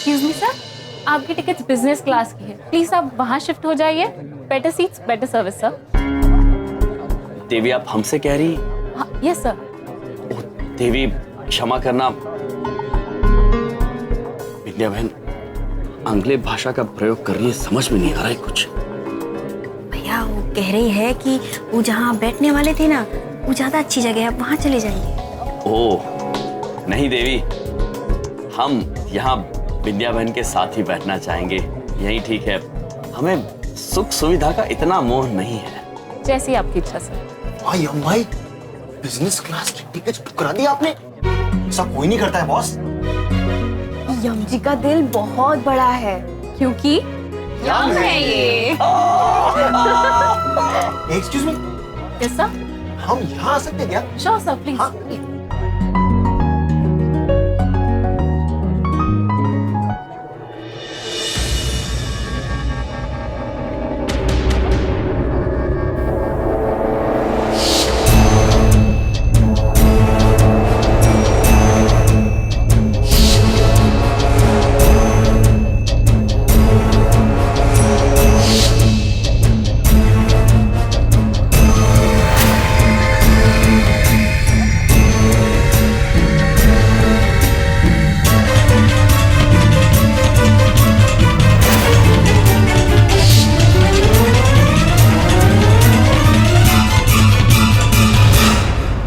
Excuse me sir, आपकी ticket business class की है, प्लीज आप वहाँ शिफ्ट हो जाइए। Better seats better service sir. Devi आप हमसे कह रही? हाँ यस सर। देवी क्षमा करना, विद्या बहन आंग्लेय भाषा का प्रयोग कर रही है, समझ में नहीं आ रहा है कुछ। भैया वो कह रही है कि वो जहाँ बैठने वाले थे ना, वो ज्यादा अच्छी जगह है, आप वहाँ चले जाइए। ओह नहीं देवी, हम यहाँ विद्या बहन के साथ ही बैठना चाहेंगे, यही ठीक है। हमें सुख सुविधा का इतना मोह नहीं है। जैसी आपकी इच्छा सर। भाई भाई बिजनेस क्लास की टिकट बुक करा दी आपने? ऐसा कोई नहीं करता है बॉस। यम जी का दिल बहुत बड़ा है, क्योंकि यम है ये। Excuse me, yes sir. हम यहाँ आ सकते हैं क्या? Sure sir please. हाँ।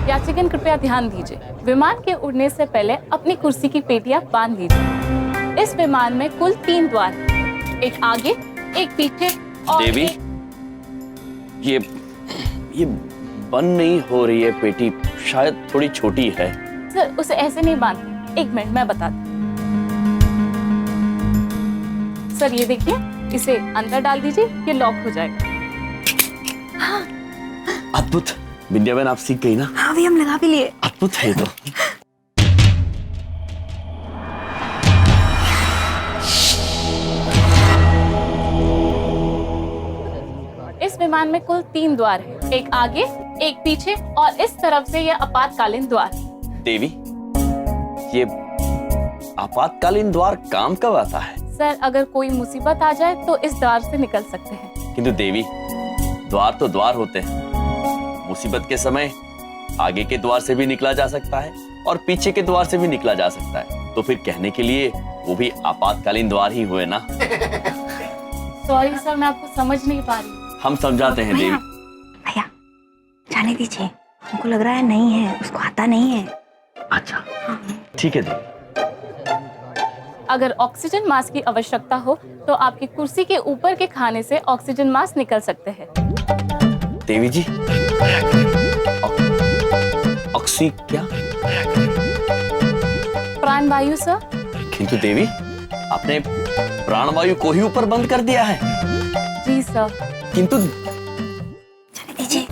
यात्रीगण कृपया ध्यान दीजिए, विमान के उड़ने से पहले अपनी कुर्सी की पेटियां बांध लीजिए। इस विमान में कुल 3 द्वार हैं, एक आगे, एक पीछे और देवी ये बंद नहीं हो रही है पेटी, शायद थोड़ी छोटी है। सर उसे ऐसे नहीं बांधते, एक मिनट मैं बताती हूँ। सर ये देखिए, इसे अंदर डाल दीजिए, ये लॉक हो जाएगा। अद्भुत, विद्या बहन आप सीख गई ना? हाँ भी हम लगा भी लिए। अद्भुत है ये तो। इस विमान में कुल 3 द्वार हैं, एक आगे, एक पीछे और इस तरफ से यह आपातकालीन द्वार। देवी ये आपातकालीन द्वार काम कब आता है? सर अगर कोई मुसीबत आ जाए तो इस द्वार से निकल सकते हैं। किंतु देवी द्वार तो द्वार होते हैं, मुसीबत के समय आगे के द्वार से भी निकला जा सकता है और पीछे के द्वार से भी निकला जा सकता है, तो फिर कहने के लिए वो भी आपातकालीन द्वार ही हुए ना। सॉरी सर, मैं आपको समझ नहीं पा रही। हम समझाते हैं देवी। भैया जाने दीजिए, हमको लग रहा है नहीं है, उसको आता नहीं है। अच्छा ठीक है देवी। अगर ऑक्सीजन मास्क की आवश्यकता हो तो आपकी कुर्सी के ऊपर के खाने से ऑक्सीजन मास्क निकल सकते हैं। देवी जी ऑक्सी क्या? प्राणवायु सर। किंतु देवी आपने प्राणवायु को ही ऊपर बंद कर दिया है। जी सर। किंतु जाने दीजिए,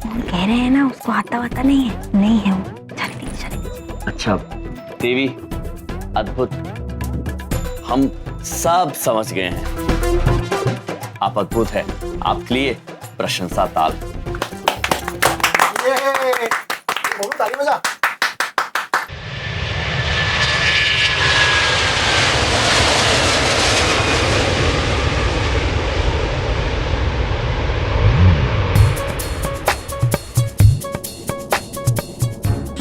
हम कह रहे हैं ना उसको आता वाता नहीं है, नहीं है वो। जाने दीजिए, जाने दीजिए। अच्छा देवी अद्भुत, हम सब समझ गए हैं। आप अद्भुत है, आपके लिए प्रशंसा ताल। ताली बजा।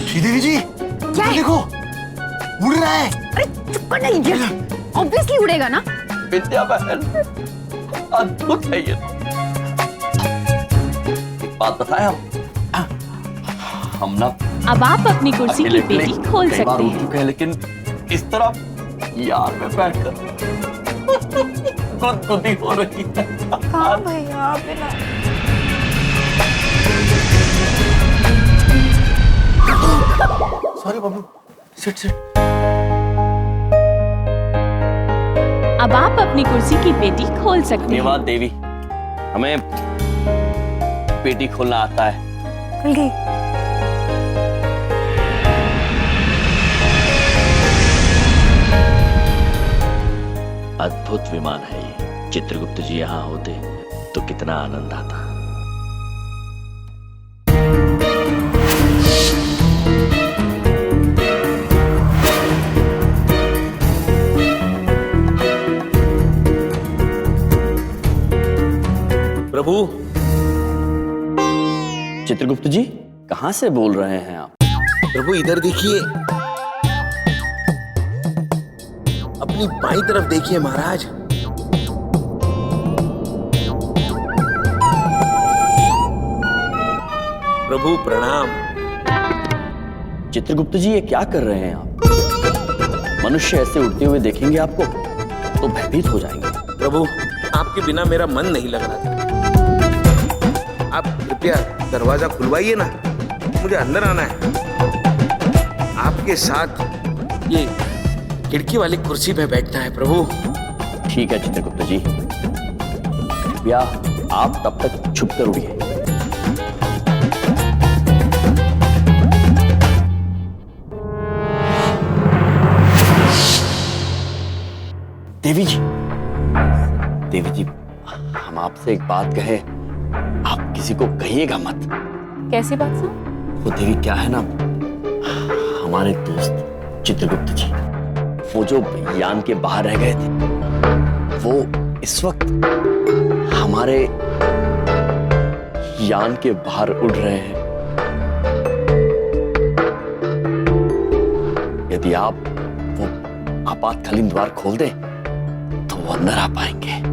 श्रीदेवी जी क्या है? देखो उड़ रहा है। अरे चुप कर नहीं, ऑब्वियसली उड़ेगा ना। विद्या बहन अद्भुत है ये। एक बात बताया, हम ना अब आप अपनी कुर्सी की पेटी खोल कई बार सकते उठ हैं। चुके हैं, लेकिन इस तरह यार में बैठकर गुदगुदी हो रही है। कहाँ भैया बिना। सॉरी बाबू, सिट सिट। अब आप अपनी कुर्सी की पेटी खोल सकते हैं। धन्यवाद देवी, हमें पेटी खोलना आता है। खुल गई। अद्भुत विमान है ये। चित्रगुप्त जी यहाँ होते तो कितना आनंद आता। प्रभु। चित्रगुप्त जी, कहां से बोल रहे हैं आप? प्रभु इधर देखिए, अपनी बाईं तरफ देखिए महाराज। प्रभु प्रणाम। चित्रगुप्त जी, ये क्या कर रहे हैं आप? मनुष्य ऐसे उड़ते हुए देखेंगे आपको तो भयभीत हो जाएंगे। प्रभु, आपके बिना मेरा मन नहीं लग रहा था। आप कृपया दरवाजा खुलवाइए ना, मुझे अंदर आना है। आपके साथ ये खिड़की वाली कुर्सी पे बैठना है प्रभु। ठीक है चित्रगुप्त जी, कृपया आप तब तक छुप कर उड़िए। देवी जी, देवी जी, हम आपसे एक बात कहें, आप किसी को कहिएगा मत। कैसी बात सर? वो देवी क्या है ना, हमारे दोस्त चित्रगुप्त जी, वो जो यान के बाहर रह गए थे, वो इस वक्त हमारे यान के बाहर उड़ रहे हैं। यदि आप वो आपातकालीन द्वार खोल दें तो वो अंदर आ पाएंगे।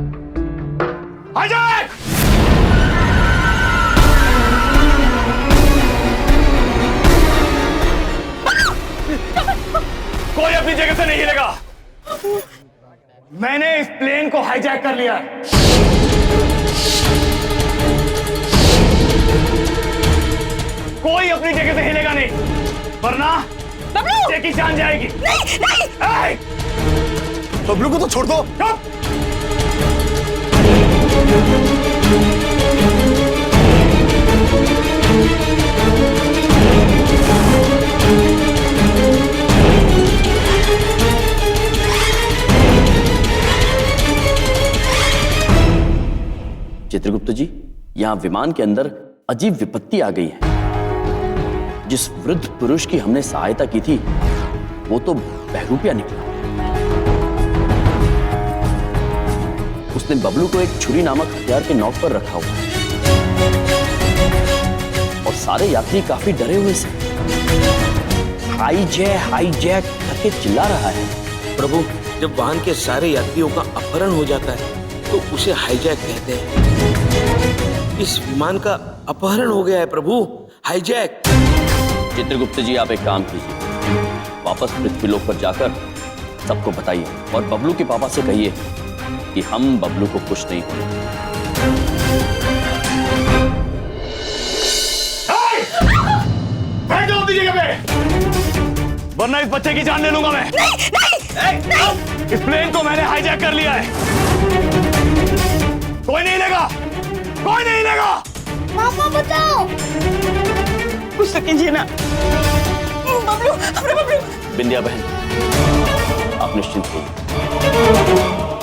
कोई अपनी जगह से नहीं हिलेगा। मैंने इस प्लेन को हाईजैक कर लिया है। कोई अपनी जगह से हिलेगा नहीं, वरना बबलू की जान जाएगी। नहीं, नहीं। बबलू को तो छोड़ दो। चुप। चित्रगुप्त जी, यहां विमान के अंदर अजीब विपत्ति आ गई है। जिस वृद्ध पुरुष की हमने सहायता की थी, वो तो बहरूपिया निकला। उसने बबलू को एक छुरी नामक हथियार के नोक पर रखा हुआ है और सारे यात्री काफी डरे हुए से हाईजैक करके चिल्ला रहा है। प्रभु, जब वाहन के सारे यात्रियों का अपहरण हो जाता है तो उसे हाईजैक कहते हैं। इस विमान का अपहरण हो गया है प्रभु, हाईजैक। चित्रगुप्त जी, आप एक काम कीजिए, वापस पृथ्वीलोक पर जाकर सबको बताइए और बबलू के पापा से कहिए कि हम बबलू को कुछ नहीं होने देंगे। बैठो अपनी जगह पे, वरना इस बच्चे की जान ले लूंगा मैं। नहीं। इस प्लेन को मैंने हाईजैक कर लिया है। कोई नहीं लेगा, कोई नहीं लेगा। पापा बताओ, कुछ तो कीजिए ना। बबलू, अरे बबलू। बिंदिया बहन, आप निश्चिंत रहिए,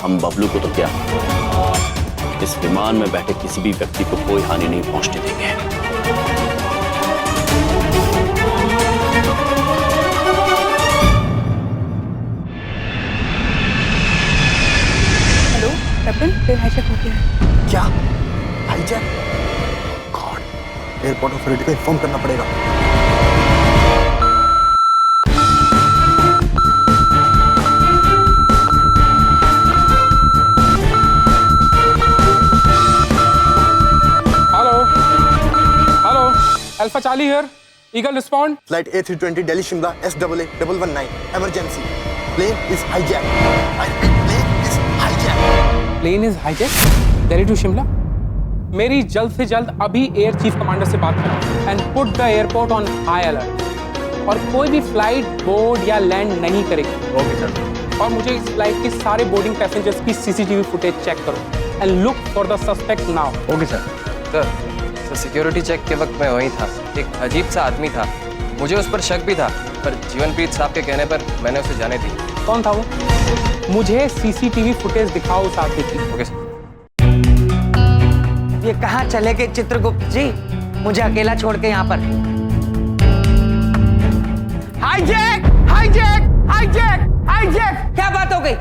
हम बबलू को तो क्या, इस विमान में बैठे किसी भी व्यक्ति को कोई हानि नहीं पहुंचने देंगे। हेलो कैप्टन, प्लेन हाईजैक हो गया है। क्या हाईजैक? गॉड, एयरपोर्ट अथॉरिटी को इन्फॉर्म करना पड़ेगा। Alpha Charlie here. Eagle respond. Flight A320 Delhi Shimla SAA 119 emergency. Plane is hijacked. I repeat, plane is hijacked. Plane is hijacked. Delhi to Shimla. मेरी जल्द से जल्द अभी एयर चीफ कमांडर से बात कराओ and put the airport on high alert और कोई भी फ्लाइट बोर्ड या लैंड नहीं करेगी। Okay sir. और मुझे इस फ्लाइट के सारे बोर्डिंग पैसेंजर्स की सीसीटीवी फुटेज चेक करो and look for the suspect now. Okay sir. Sir security check के वक्त मैं वहीं था। एक अजीब सा आदमी था, मुझे उस पर शक भी था, पर जीवनप्रीत साहब के कहने पर मैंने उसे जाने दी। कौन था वो? मुझे सीसीटीवी फुटेज दिखाओ उस आदमी की। Okay sir. ये कहाँ चले गए चित्रगुप्त जी, मुझे अकेला छोड़ के यहाँ पर? Hijack, hijack, hijack, hijack. क्या बात हो गई?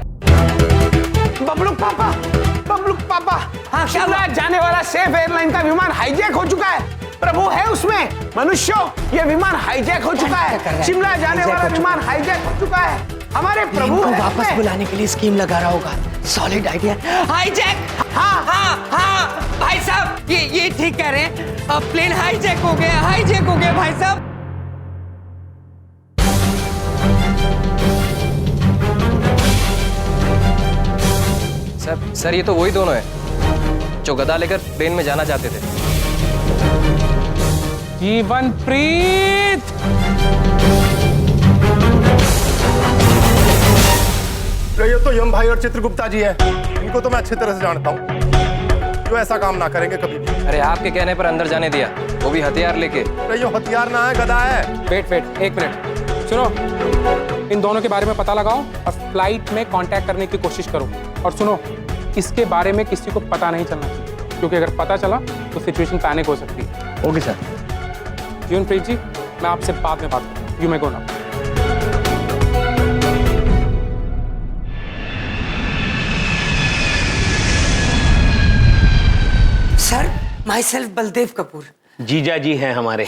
बबलू पापा पापा, हाँ, क्या शिमला जाने वाला सेफ एयरलाइन का विमान हाईजैक हो चुका है। प्रभु है उसमें। मनुष्यों, ये विमान हाईजैक हो चुका है। शिमला जाने वाला विमान हाईजैक हो चुका है। हमारे प्रभु को है वापस उसमें। बुलाने के लिए स्कीम लगा रहा होगा। Solid idea. हाईजैक। हाँ हाँ भाई साहब, ये ठीक कह रहे हैं। अब प्लेन हाईजैक हो गया भाई साहब। सर ये तो वही दोनों हैं जो गदा लेकर प्लेन में जाना चाहते थे। जीवनप्रीत, ये तो यम भाई और चित्रगुप्ता जी है। इनको तो मैं अच्छी तरह से जानता हूँ, जो ऐसा काम ना करेंगे कभी भी। अरे आपके कहने पर अंदर जाने दिया, वो भी हथियार लेके। अरे ये हथियार ना है, गदा है। वेट एक मिनट सुनो। इन दोनों के बारे में पता लगाओ और फ्लाइट में कांटेक्ट करने की कोशिश करो। और सुनो, इसके बारे में किसी को पता नहीं चलना चाहिए, क्योंकि अगर पता चला तो सिचुएशन पैनिक हो सकती है। Okay sir. जीवनप्रीत जी, मैं आपसे बाद में बात करूँ। You may go now. Sir, my self Baldev Kapoor. जीजा जी हैं हमारे।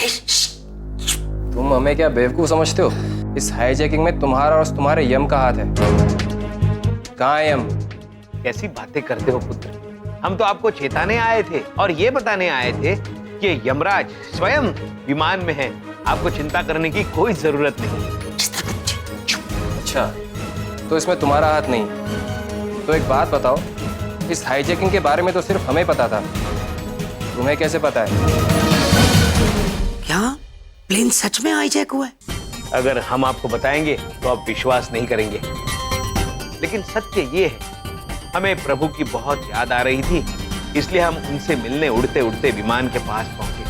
तुम हमें क्या बेवकूफ समझते हो? इस हाईजैकिंग में तुम्हारा और तुम्हारे यम का हाथ है। कहाँ है यम? कैसी बातें करते हो पुत्र? हम तो आपको चेताने आए थे और ये बताने आए थे कि यमराज स्वयं विमान में है। आपको चिंता करने की कोई जरूरत नहीं। अच्छा, तो इसमें तुम्हारा हाथ नहीं। तो एक बात बताओ, इस हाईजैकिंग के बारे में तो सिर्फ हमें पता था, तुम्हें कैसे पता है? क्या प्लेन सच में हाईजैक हुआ है? अगर हम आपको बताएंगे तो आप विश्वास नहीं करेंगे, लेकिन सत्य ये है, हमें प्रभु की बहुत याद आ रही थी, इसलिए हम उनसे मिलने उड़ते उड़ते विमान के पास पहुंचे।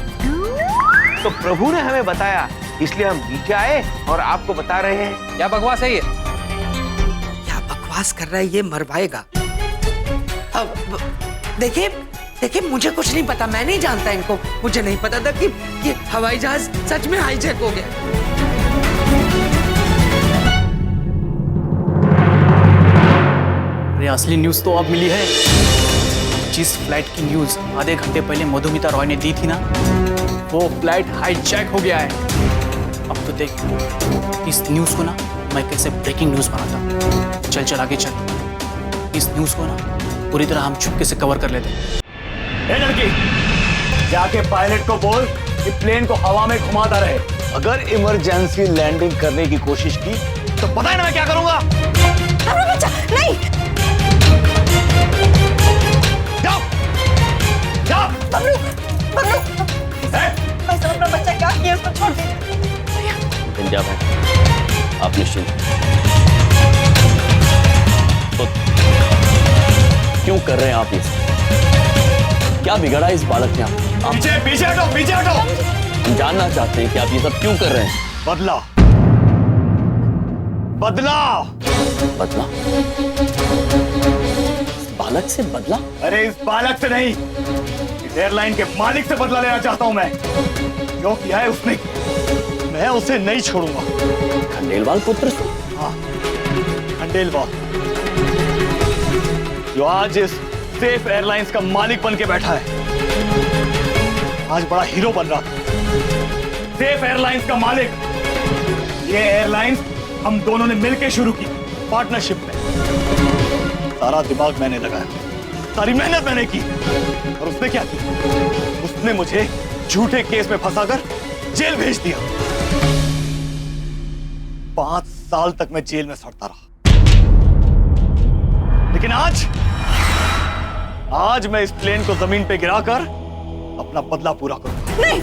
तो प्रभु ने हमें बताया, इसलिए हम नीचे आए और आपको बता रहे हैं। क्या बकवास है ये? क्या बकवास कर रहा है ये? मरवाएगा। अब देखिए मुझे कुछ नहीं पता, मैं नहीं जानता इनको। मुझे नहीं पता था कि ये हवाई जहाज सच में हाईजैक हो गया। अरे असली न्यूज तो अब मिली है। जिस फ्लाइट की न्यूज आधे घंटे पहले मधुमिता रॉय ने दी थी ना, वो फ्लाइट हाईजैक हो गया है। अब तो देख इस न्यूज को ना मैं कैसे ब्रेकिंग न्यूज बनाता हूं। चल आगे चल। इस न्यूज को ना पूरी तरह हम चुपके से कवर कर लेते हैं। ए लड़की, जाके पायलट को बोल कि प्लेन को हवा में घुमाता रहे। अगर इमरजेंसी लैंडिंग करने की कोशिश की तो पता है ना मैं क्या करूंगा? बच्चा नहीं। जाओ, जाओ। बबलू, अपना बच्चा क्या किया, उसको छोड़ दीजिए। गंजा भाई, आप निश्चिंत। तो क्यों कर रहे हैं आप ये? क्या बिगड़ा इस बालक ने? आप पीछे हटो, पीछे हटो। हम जानना चाहते हैं कि आप ये सब क्यों कर रहे हैं। बदला, बदला, बदला? इस बालक से बदला? अरे इस बालक से नहीं, इस एयरलाइन के मालिक से बदला लेना चाहता हूं मैं। जो किया है उसने, मैं उसे नहीं छोड़ूंगा। खंडेलवाल पुत्र से? हाँ, खंडेलवाल, जो आज इस सेफ एयरलाइंस का मालिक बन के बैठा है। आज बड़ा हीरो बन रहा था। सेफ एयरलाइंस का मालिक। ये एयरलाइंस हम दोनों ने मिलकर शुरू की, पार्टनरशिप में। सारा दिमाग मैंने लगाया, सारी मेहनत मैंने की, और उसने क्या किया? उसने मुझे झूठे केस में फंसाकर जेल भेज दिया। 5 साल तक मैं जेल में सड़ता रहा, लेकिन आज मैं इस प्लेन को जमीन पे गिराकर अपना बदला पूरा करूंगा। नहीं,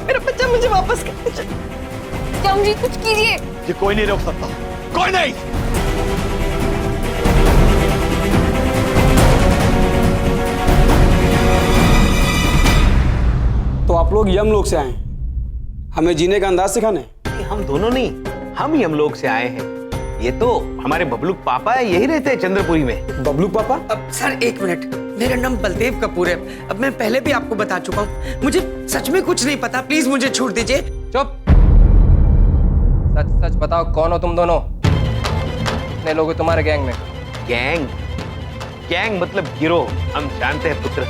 मेरा बच्चा मुझे वापस कर। जी कुछ कीजिए। ये कोई नहीं रोक सकता, कोई नहीं। तो आप लोग यमलोक से आए, हमें जीने का अंदाज सिखाने? हम दोनों नहीं, हम यमलोक से आए हैं। ये तो हमारे बबलूक पापा है, यही रहते हैं चंद्रपुरी में। बबलूक पापा? अब सर एक मिनट, मेरा नाम बलदेव कपूर है। अब मैं पहले भी आपको बता चुका हूँ, मुझे सच में कुछ नहीं पता। प्लीज मुझे छोड़ दीजिए। चुप। सच सच बताओ, कौन हो तुम दोनों? कितने लोग हो तुम्हारे गैंग में? गैंग? गैंग मतलब गिरोह, हम जानते हैं पुत्र।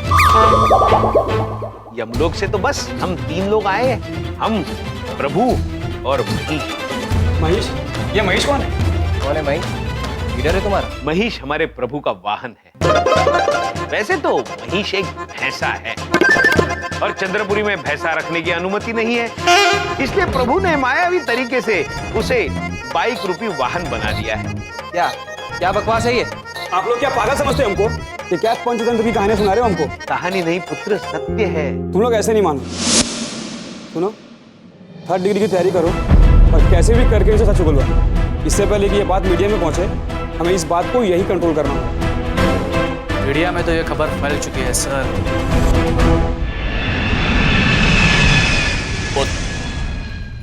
यमलोक से तो बस हम 3 लोग आए हैं, हम, प्रभु और महीश। महेश? ये महेश कौन है? कौन है महेश? लीडर है तुम्हारा? महीश हमारे प्रभु का वाहन है। वैसे तो महीश एक भैंसा है और चंद्रपुरी में भैंसा रखने की अनुमति नहीं है, इसलिए प्रभु ने मायावी तरीके से उसे बाइक रूपी वाहन बना दिया है। क्या क्या बकवास है ये? आप लोग क्या पागल समझते हो हमको? ये क्या पंचतंत्र की कहानी सुना रहे हो हमको? कहानी नहीं पुत्र, सत्य है। तुम लोग ऐसे नहीं मानो। सुनो, 3rd डिग्री की तैयारी करो और कैसे भी करके इसे सच उगलवा। इससे पहले कि ये बात मीडिया में पहुंचे, हमें इस बात को यही कंट्रोल करना होगा। मीडिया में तो ये खबर फैल चुकी है सर।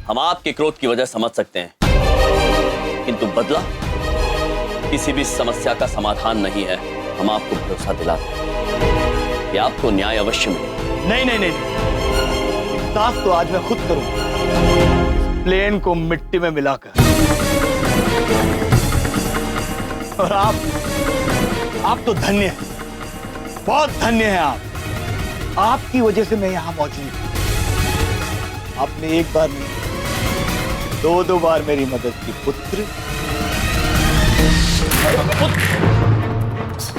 हम आपके क्रोध की वजह समझ सकते हैं, किंतु बदला किसी भी समस्या का समाधान नहीं है। हम आपको भरोसा दिलाते हैं कि आपको न्याय अवश्य मिलेगा। नहीं नहीं नहीं, इंसाफ तो आज मैं खुद करूंगा, प्लेन को मिट्टी में मिलाकर। और आप तो धन्य हैं, बहुत धन्य हैं आप। आपकी वजह से मैं यहां मौजूद हूं। आपने एक बार नहीं, 2 बार मेरी मदद की पुत्र।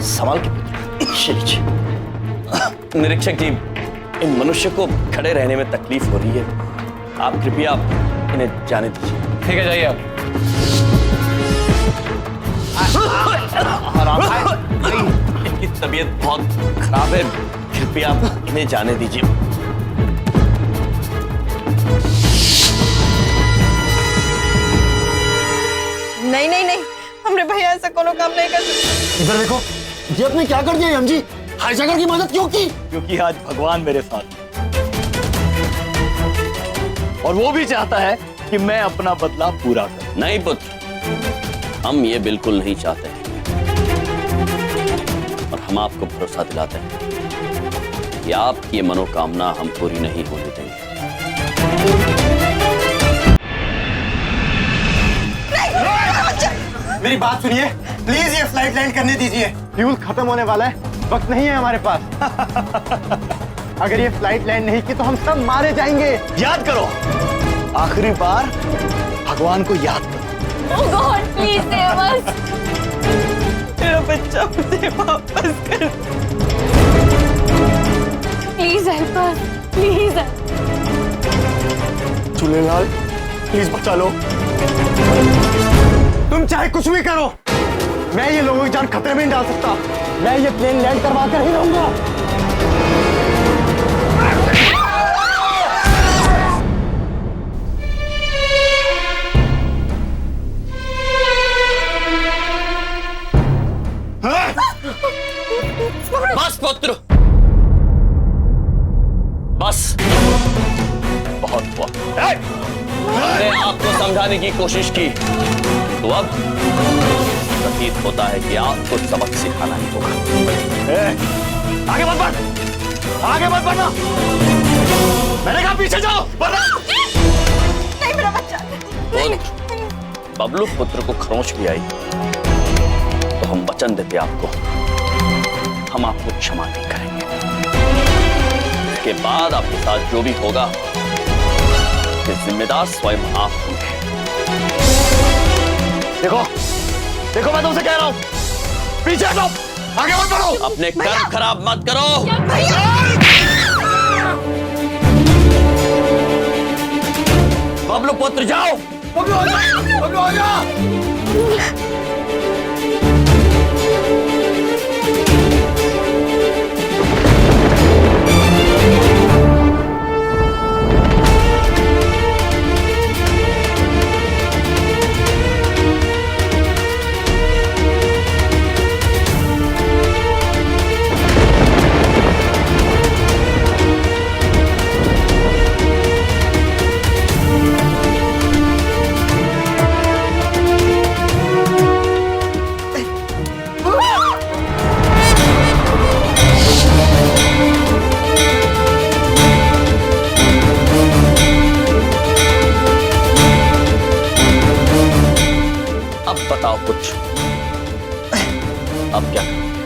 सवाल निरीक्षक जी, इन मनुष्य को खड़े रहने में तकलीफ हो रही है, आप कृपया इन्हें जाने दीजिए। ठीक है, जाइए आप। इनकी तबीयत बहुत खराब है, कृपया इन्हें जाने दीजिए। नहीं नहीं नहीं, हमरे भैया ऐसा कोनो काम नहीं कर सकते। इधर देखो, ये आपने क्या कर दिया हम जी? हाईजैकर की मदद क्यों की? क्योंकि आज भगवान मेरे साथ है और वो भी चाहता है कि मैं अपना बदला पूरा करूं। नहीं पुत्र, हम ये बिल्कुल नहीं चाहते हैं और हम आपको भरोसा दिलाते हैं कि आपकी ये मनोकामना हम पूरी नहीं होने देंगे। मेरी बात सुनिए, प्लीज ये फ्लाइट लैंड करने दीजिए। फ्यूल खत्म होने वाला है, वक्त नहीं है हमारे पास। अगर ये फ्लाइट लैंड नहीं की तो हम सब मारे जाएंगे। याद करो, आखिरी बार भगवान को याद करो। Oh God, please save us. मेरा बच्चा मुझे वापस कर। Please help us. Please. Jhulelal, please बचा लो। तुम चाहे कुछ भी करो, मैं ये लोगों की जान खतरे में नहीं डाल सकता। मैं ये प्लेन लैंड करवा कर ही रहूंगा। बस पुत्र, बस, बहुत हुआ। मैंने आपको समझाने की कोशिश की, तो अब प्रतीत होता है कि आपको सबक सिखाना ही होगा। आगे मत बढ़, आगे मत बढ़ना। मैंने कहा पीछे जाओ, बढ़ना। नहीं मेरा बच्चा। बबलू पुत्र को खरोंच भी आई तो हम वचन देते आपको, हम आपको क्षमा नहीं करेंगे। इसके बाद आपके साथ जो भी होगा, जिम्मेदार स्वयं आप होंगे। देखो देखो, मैं तुमसे कह रहा हूं, पीछे हटो, आगे मत बढ़ो। अपने कर्म खराब मत करो। बबलू पुत्र जाओ। बबलू आ जा, बबलू आ जा। अब बताओ कुछ, अब क्या करें?